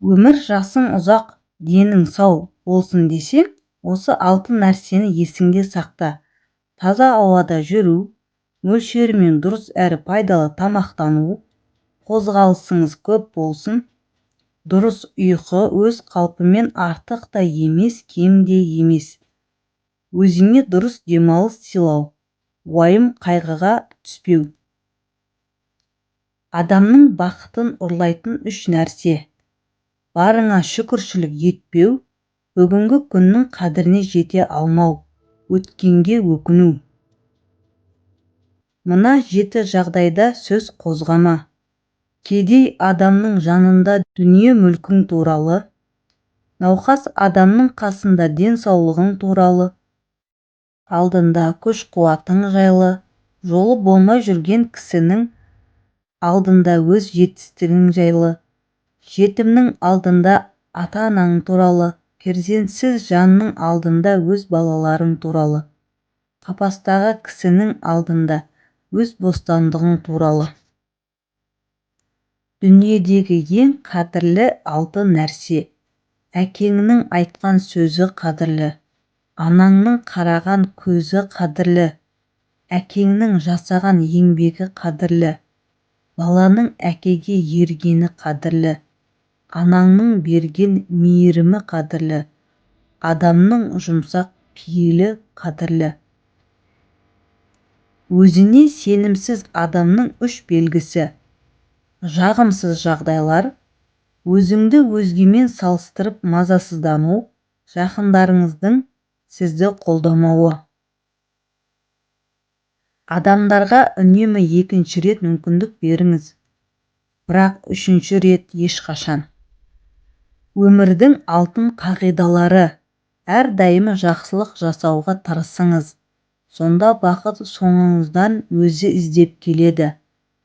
Өмір жасың ұзақ, денің сау болсын десең, осы 6 нәрсені есіңде сақта. Таза ауада жүру, мөлшерімен дұрыс әрі пайдалы тамақтану, қозғалысыңыз көп болсын, дұрыс ұйқы, өз қалпымен артық та емес, кем де емес. Өзіңе дұрыс демалыс сыйлау, уайым қайғыға түспеу. Адамның бақытын ұрлайтын 3 нәрсе. Барыңа шүкіршілік етпеу, бүгінгі күннің қадіріне жете алмау, өткенге өкіну. Мына 7 жағдайда сөз қозғама. Кедей адамның жанында дүние мүлкің туралы, науқас адамның қасында денсаулығың туралы, алдында күш қуатың жайлы, жолы болмай жүрген кісінің алдында өз жетістігің жайлы, жетімнің алдында ата-анаң туралы, перзентсіз жанның алдында өз балаларың туралы, қапастағы кісінің алдында өз бостандығың туралы. Дүниедегі ең қадірлі 6 нәрсе. Әкеңнің айтқан сөзі қадірлі, анаңның қараған көзі қадірлі, әкеңнің жасаған еңбегі қадірлі, баланың әкеге ергені қадірлі, анаңның берген мейірімі қадірлі, адамның жұмсақ пейілі қадірлі. Өзіне сенімсіз адамның 3 белгісі. Жағымсыз жағдайлар, өзіңді өзгемен салыстырып мазасыздану, жақындарыңыздың сізді қолдамауы. Адамдарға үнемі 2 рет мүмкіндік беріңіз, бірақ 3 рет ешқашан. Өмірдің алтын қағидалары. Әрдайым жақсылық жасауға тырысыңыз. Сонда бақыт соңыңыздан өзі іздеп келеді.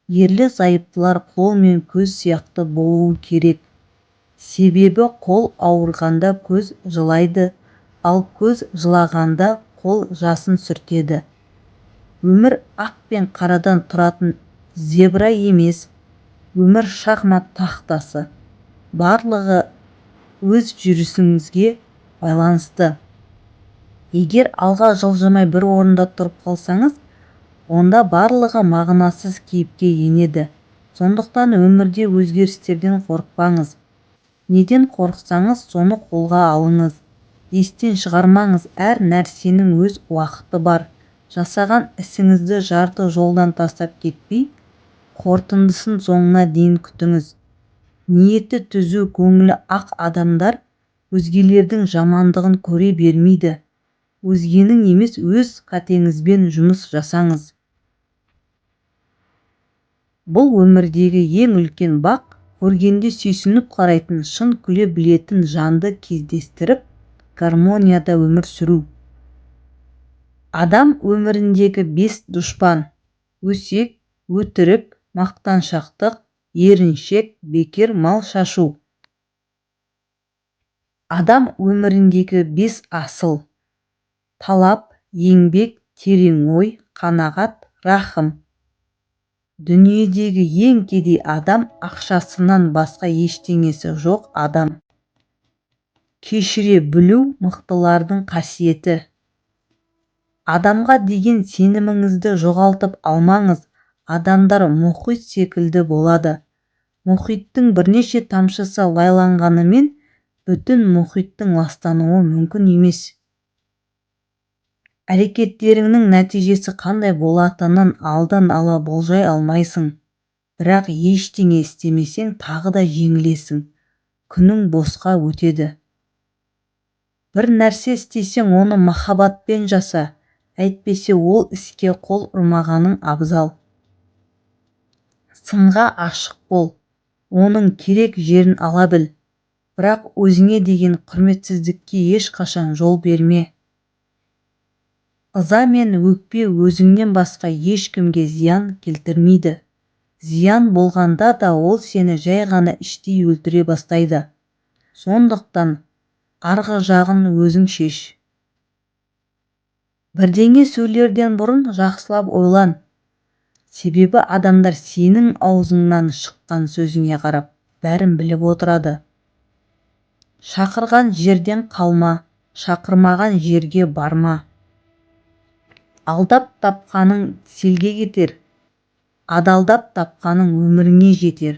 Ерлі зайыптылар қол мен көз сияқты болуы керек. Себебі қол ауырғанда көз жылайды, ал көз жылағанда қол жасын сүртеді. Өмір ақ пен қарадан тұратын зебра емес, өмір шахмат тақтасы. Барлығы өз жүрісіңізге байланысты. Егер алға жылжымай бір орында тұрып қалсаңыз, онда барлығы мағынасыз кейіпке енеді. Сондықтан өмірде өзгерістерден қорықпаңыз. Неден қорықсаңыз, соны қолға алыңыз. Естен шығармаңыз, әр нәрсенің өз уақыты бар. Жасаған ісіңізді жарты жолдан тастап кетпей, қорытындысын соңына дейін күтіңіз. Ниеті түзу, көңілі ақ адамдар өзгелердің жамандығын көре бермейді. Өзгенің емес, өз қатеңізбен жұмыс жасаңыз. Бұл өмірдегі ең үлкен бақ, көргенде сүйсініп қарайтын, шын күле білетін жанды кездестіріп, гармонияда өмір сүру. Адам өміріндегі 5 дұшпан: өсек, өтірік, мақтаншақтық, еріншек, бекер мал шашу. Адам өміріндегі 5 асыл: талап, еңбек, терең ой, қанағат, рахым. Дүниедегі ең кедей адам ақшасынан басқа ештеңесі жоқ адам. Кешіре білу мықтылардың қасиеті. Адамға деген сеніміңізді жоғалтып алмаңыз. Адамдар мұхит секілді болады. Мұхиттың бірнеше тамшысы лайланғанымен, бүтін мұхиттың ластануы мүмкін емес. Әрекеттеріңнің нәтижесі қандай болатынын алдан ала болжай алмайсың. Бірақ ештеңе істемесең тағы да жеңілесің. Күнің босқа өтеді. Бір нәрсе істесең, оны махаббатпен жаса. Әйтпесе ол іске қол ұрмағаның абзал. Сынға ашық бол. Оның керек жерін ала біл. Бірақ өзіңе деген құрметсіздікке ешқашан жол берме. Ыза мен өкпе өзіңнен басқа ешкімге зиян келтірмейді. Зиян болғанда да ол сені жай ғана іштей өлтіре бастайды. Сондықтан арғы жағын өзің шеш. Бірдеңе сөйлерден бұрын жақсылап ойлан. Себебі адамдар сенің аузыңнан шыққан сөзіңе қарап бәрін біліп отырады. Шақырған жерден қалма, шақырмаған жерге барма. Алдап тапқаның селге кетер, адалдап тапқаның өміріңе жетер.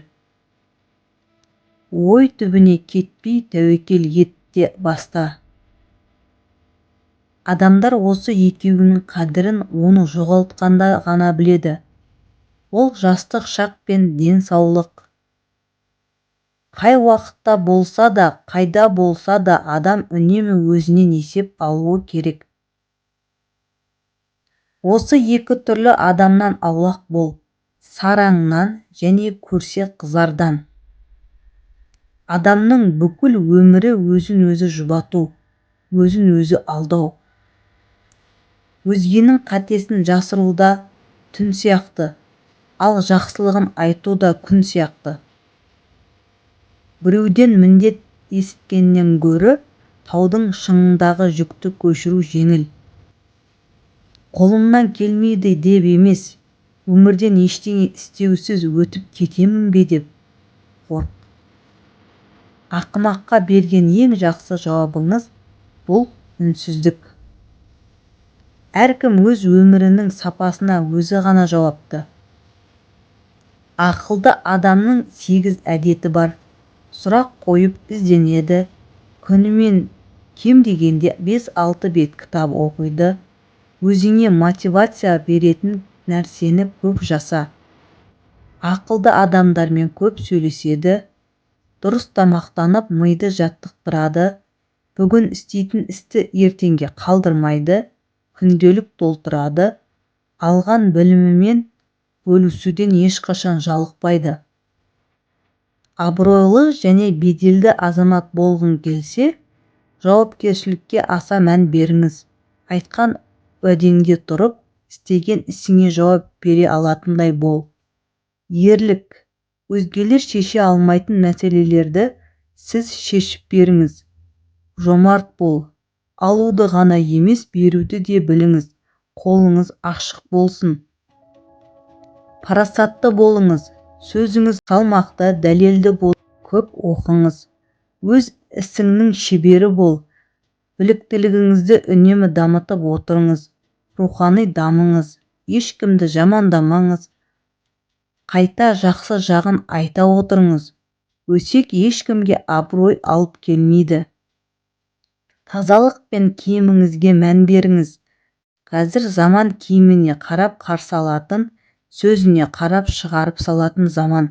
Ой түбіне кетпей тәуекел ет те баста. Адамдар осы екеуінің қадірін оны жоғалтқанда ғана біледі. Ол жастық шақ пен денсаулық. Қай уақытта болса да, қайда болса да адам үнемі өзінен есеп алуы керек. Осы екі түрлі адамнан аулақ бол, сараңнан және көрсе қызардан. Адамның бүкіл өмірі өзін-өзі жұбату, өзін-өзі алдау. Өзгенің қатесін жасыруда түн сияқты, ал жақсылығын айтуда күн сияқты. Біреуден міндет есіткеннен гөрі таудың шыңындағы жүкті көшіру жеңіл. Қолымнан келмейді деп емес, өмірден ештеңе істеусіз өтіп кетемін бе деп қорық. Ақымаққа берген ең жақсы жауабыңыз бұл үнсіздік. Әркім өз өмірінің сапасына өзі ғана жауапты. Ақылды адамның 8 әдеті бар. Сұрақ қойып ізденеді, күнімен кем дегенде 5-6 бет кітап оқиды. Өзіңе мотивация беретін нәрсені көп жаса. Ақылды адамдармен көп сөйлеседі, дұрыс тамақтанып миды жаттықтырады, бүгін істейтін істі ертеңге қалдырмайды, күнделік толтырады, алған білімімен бөлісуден ешқашан жалықпайды. Абыройлы және беделді азамат болғың келсе, жауапкершілікке аса мән беріңіз. Айтқан уәдеңде тұрып, істеген ісіңе жауап бере алатындай бол. Ерлік. Өзгелер шеше алмайтын мәселелерді сіз шешіп беріңіз. Жомарт бол. Алуды ғана емес, беруді де біліңіз. Қолыңыз ашық болсын. Парасатты болыңыз. Сөзіңіз салмақты, дәлелді бол. Көп оқыңыз. Өз ісіңнің шебері бол. Біліктілігіңізді үнемі дамытып отырыңыз. Рухани дамыңыз. Ешкімді жамандамаңыз. Қайта жақсы жағын айта отырыңыз. Өсек ешкімге абырой алып келмейді. Тазалық пен киіміңізге мән беріңіз. Қазір заман киіміне қарап қарсы алатын, сөзіне қарап шығарып салатын заман.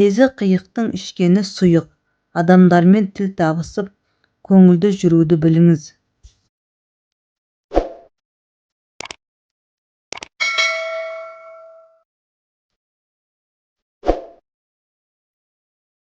Кезі қиықтың ішкені сұйық. Адамдармен тіл табысып, көңілді жүруді біліңіз.